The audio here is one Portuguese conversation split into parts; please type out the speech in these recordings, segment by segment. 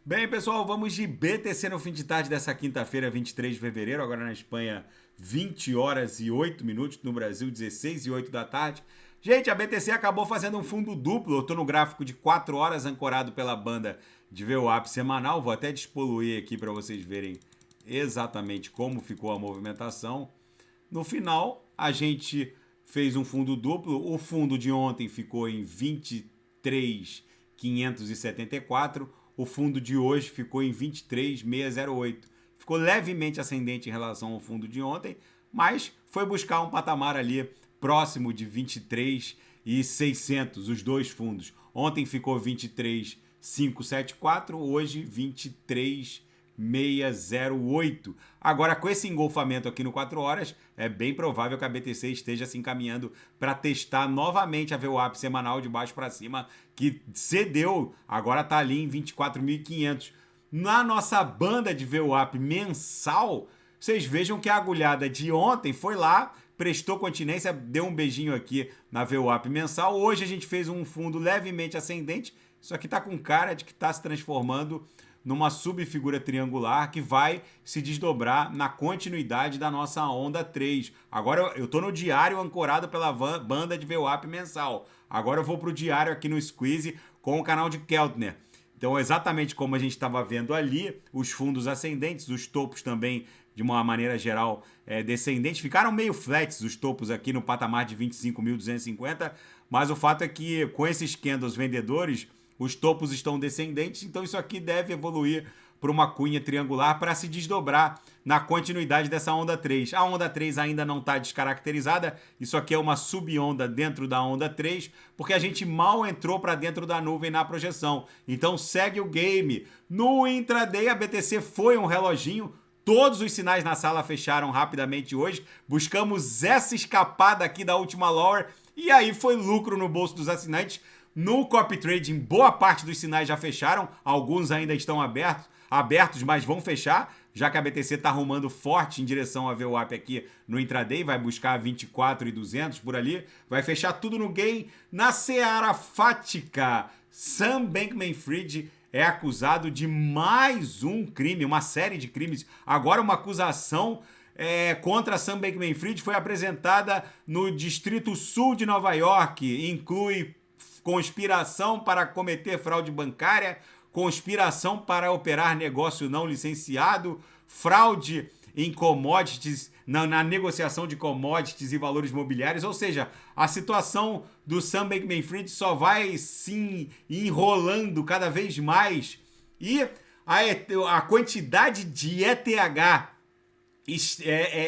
Bem, pessoal, vamos de BTC no fim de tarde dessa quinta-feira, 23 de fevereiro, agora na Espanha, 20 horas e 8 minutos, no Brasil, 16 e 8 da tarde. Gente, a BTC acabou fazendo um fundo duplo, eu tô no gráfico de 4 horas ancorado pela banda de VWAP semanal, vou até despoluir aqui para vocês verem exatamente como ficou a movimentação. No final, a gente fez um fundo duplo, o fundo de ontem ficou em 23.574, o fundo de hoje ficou em 23.608. Ficou levemente ascendente em relação ao fundo de ontem, mas foi buscar um patamar ali próximo de 23.600, os dois fundos. Ontem ficou 23.574, hoje 23.608. Agora, com esse engolfamento aqui no 4 horas, é bem provável que a BTC esteja se encaminhando para testar novamente a VWAP semanal de baixo para cima, que cedeu, agora está ali em 24.500. Na nossa banda de VWAP mensal, vocês vejam que a agulhada de ontem foi lá, prestou continência, deu um beijinho aqui na VWAP mensal. Hoje a gente fez um fundo levemente ascendente, isso aqui está com cara de que está se transformando numa subfigura triangular que vai se desdobrar na continuidade da nossa onda 3. Agora eu estou no diário ancorado pela banda de VWAP mensal. Agora eu vou para o diário aqui no Squeeze com o canal de Keltner. Então, exatamente como a gente estava vendo ali, os fundos ascendentes, os topos também, de uma maneira geral, descendentes, ficaram meio flats os topos aqui no patamar de 25.250, mas o fato é que com esses candles vendedores, os topos estão descendentes, então isso aqui deve evoluir para uma cunha triangular para se desdobrar na continuidade dessa onda 3. A onda 3 ainda não está descaracterizada, isso aqui é uma subonda dentro da onda 3, porque a gente mal entrou para dentro da nuvem na projeção. Então segue o game. No intraday a BTC foi um reloginho, todos os sinais na sala fecharam rapidamente hoje, buscamos essa escapada aqui da última lower e aí foi lucro no bolso dos assinantes. No copy trading, boa parte dos sinais já fecharam, alguns ainda estão abertos, mas vão fechar, já que a BTC está arrumando forte em direção a VWAP aqui no intraday, vai buscar 24.200 por ali, vai fechar tudo no gain. Na seara fática, Sam Bankman-Fried é acusado de mais um crime, uma série de crimes, agora uma acusação contra Sam Bankman-Fried foi apresentada no Distrito Sul de Nova York, inclui conspiração para cometer fraude bancária, conspiração para operar negócio não licenciado, fraude em commodities, na negociação de commodities e valores mobiliários, ou seja, a situação do Sam Bankman-Fried só vai se enrolando cada vez mais e a quantidade de ETH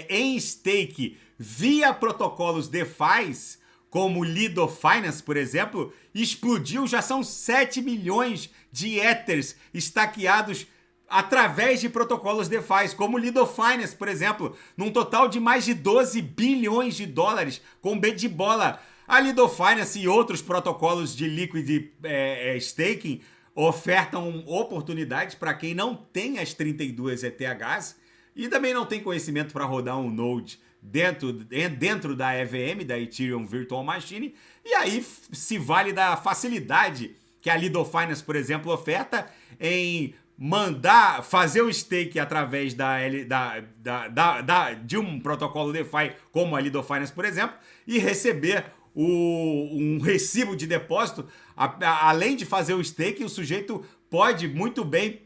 em stake via protocolos DeFi, como Lido Finance, por exemplo, explodiu, já são 7 milhões de Ethers estaqueados através de protocolos DeFi, como Lido Finance, por exemplo, num total de mais de 12 bilhões de dólares, com B de bola. A Lido Finance e outros protocolos de liquid staking ofertam oportunidades para quem não tem as 32 ETHs e também não tem conhecimento para rodar um node dentro da EVM, da Ethereum Virtual Machine, e aí se vale da facilidade que a Lido Finance, por exemplo, oferta em fazer o stake através de um protocolo DeFi, como a Lido Finance, por exemplo, e receber um recibo de depósito. Além de fazer o stake, o sujeito pode muito bem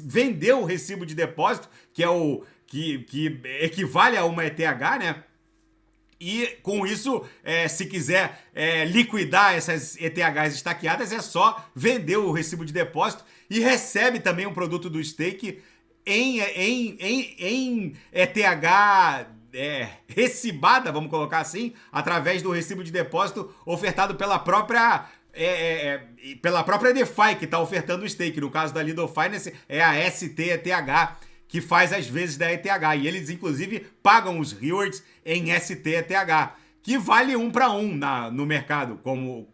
vender o recibo de depósito, que é o que equivale a uma ETH, né? E com isso, se quiser liquidar essas ETHs estaqueadas, é só vender o recibo de depósito e recebe também um produto do stake em ETH recibada, vamos colocar assim, através do recibo de depósito ofertado pela própria DeFi que está ofertando o stake. No caso da Lido Finance, é a STETH, que faz as vezes da ETH. E eles, inclusive, pagam os rewards em STETH, que vale 1 para 1 no mercado, como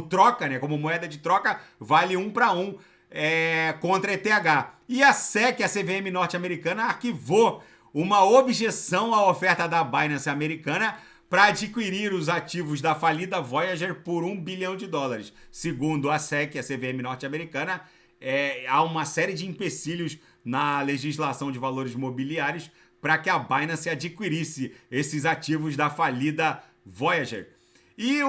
troca, né? Como moeda de troca, vale 1 para 1 contra a ETH. E a SEC, a CVM norte-americana, arquivou uma objeção à oferta da Binance americana para adquirir os ativos da falida Voyager por US$ 1 bilhão. Segundo a SEC, a CVM norte-americana, há uma série de empecilhos na legislação de valores mobiliários para que a Binance adquirisse esses ativos da falida Voyager. E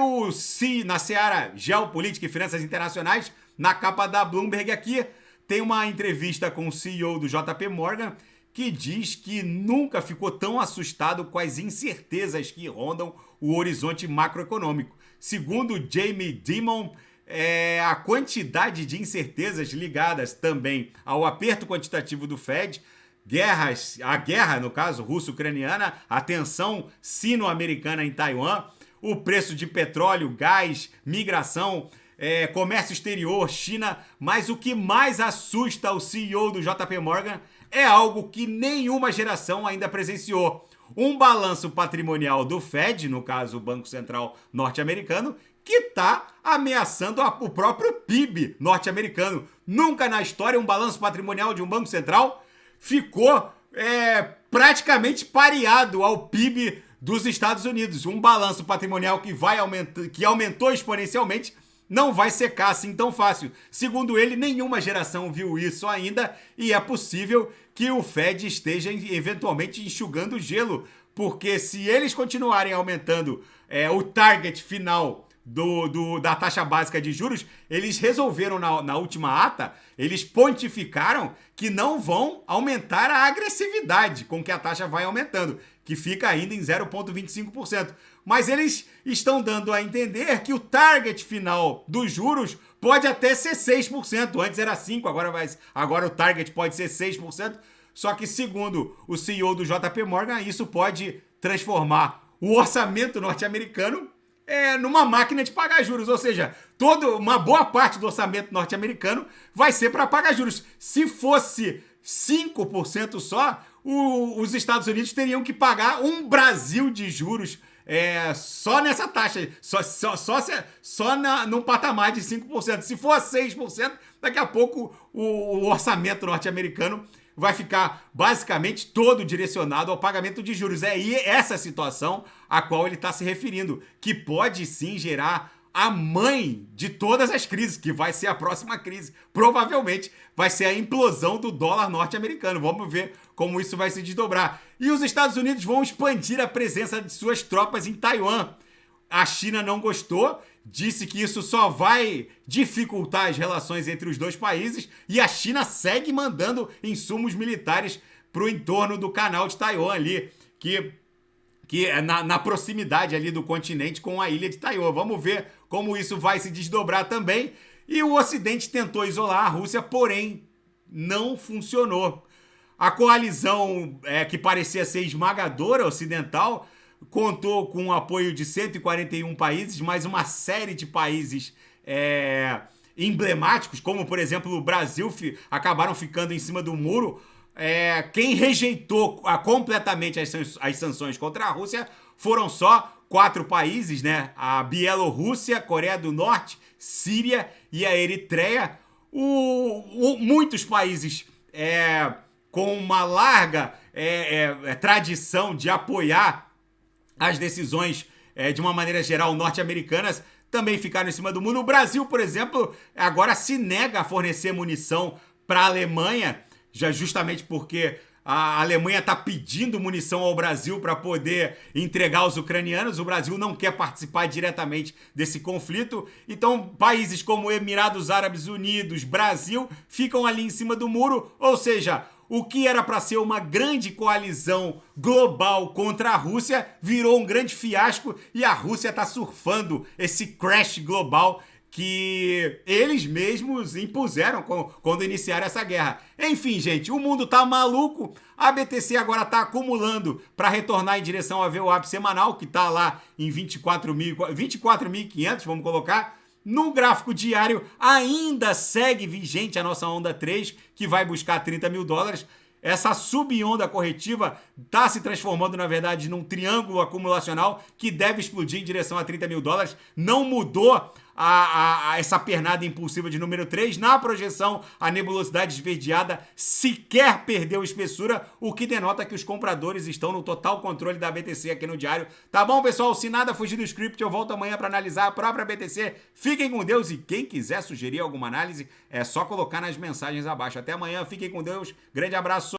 na seara geopolítica e finanças internacionais, na capa da Bloomberg aqui, tem uma entrevista com o CEO do JP Morgan, que diz que nunca ficou tão assustado com as incertezas que rondam o horizonte macroeconômico. Segundo Jamie Dimon, a quantidade de incertezas ligadas também ao aperto quantitativo do Fed, a guerra, no caso, russo-ucraniana, a tensão sino-americana em Taiwan, o preço de petróleo, gás, migração, comércio exterior, China, mas o que mais assusta o CEO do JP Morgan é algo que nenhuma geração ainda presenciou. Um balanço patrimonial do Fed, no caso o Banco Central norte-americano, que está ameaçando o próprio PIB norte-americano. Nunca na história um balanço patrimonial de um Banco Central ficou praticamente pareado ao PIB dos Estados Unidos. Um balanço patrimonial que aumentou exponencialmente não vai secar assim tão fácil. Segundo ele, nenhuma geração viu isso ainda e é possível que o Fed esteja eventualmente enxugando gelo, porque se eles continuarem aumentando o target final da taxa básica de juros, eles resolveram na última ata, eles pontificaram que não vão aumentar a agressividade com que a taxa vai aumentando, que fica ainda em 0,25%. Mas eles estão dando a entender que o target final dos juros pode até ser 6%. Antes era 5%, agora o target pode ser 6%. Só que, segundo o CEO do JP Morgan, isso pode transformar o orçamento norte-americano numa máquina de pagar juros. Ou seja, uma boa parte do orçamento norte-americano vai ser para pagar juros. Se fosse 5% só, os Estados Unidos teriam que pagar um Brasil de juros só nessa taxa, só num patamar de 5%. Se for 6%, daqui a pouco o orçamento norte-americano vai ficar basicamente todo direcionado ao pagamento de juros. Essa situação a qual ele está se referindo, que pode sim gerar a mãe de todas as crises, que vai ser a próxima crise. Provavelmente vai ser a implosão do dólar norte-americano. Vamos ver como isso vai se desdobrar. E os Estados Unidos vão expandir a presença de suas tropas em Taiwan. A China não gostou, disse que isso só vai dificultar as relações entre os dois países, e a China segue mandando insumos militares para o entorno do canal de Taiwan ali, que é na proximidade ali do continente com a ilha de Taiwan. Vamos ver como isso vai se desdobrar também. E o Ocidente tentou isolar a Rússia, porém não funcionou. A coalizão que parecia ser esmagadora ocidental contou com o apoio de 141 países, mais uma série de países emblemáticos, como por exemplo o Brasil, acabaram ficando em cima do muro. Quem rejeitou completamente as sanções contra a Rússia foram só 4 países, né? A Bielorrússia, Coreia do Norte, Síria e a Eritreia. Muitos países com uma larga tradição de apoiar as decisões de uma maneira geral norte-americanas também ficaram em cima do muro. O Brasil, por exemplo, agora se nega a fornecer munição para a Alemanha, já justamente porque a Alemanha está pedindo munição ao Brasil para poder entregar aos ucranianos. O Brasil não quer participar diretamente desse conflito. Então, países como Emirados Árabes Unidos, Brasil, ficam ali em cima do muro. Ou seja, o que era para ser uma grande coalizão global contra a Rússia virou um grande fiasco, e a Rússia está surfando esse crash global que eles mesmos impuseram quando iniciaram essa guerra. Enfim, gente, o mundo tá maluco. A BTC agora tá acumulando para retornar em direção ao VWAP semanal, que tá lá em 24.500, vamos colocar. No gráfico diário, ainda segue vigente a nossa onda 3, que vai buscar $30 mil. Essa sub-onda corretiva está se transformando, na verdade, num triângulo acumulacional que deve explodir em direção a $30 mil. Não mudou essa pernada impulsiva de número 3. Na projeção, a nebulosidade esverdeada sequer perdeu espessura, o que denota que os compradores estão no total controle da BTC aqui no diário. Tá bom, pessoal? Se nada fugir do script, eu volto amanhã para analisar a própria BTC. Fiquem com Deus e quem quiser sugerir alguma análise, é só colocar nas mensagens abaixo. Até amanhã, fiquem com Deus. Grande abraço.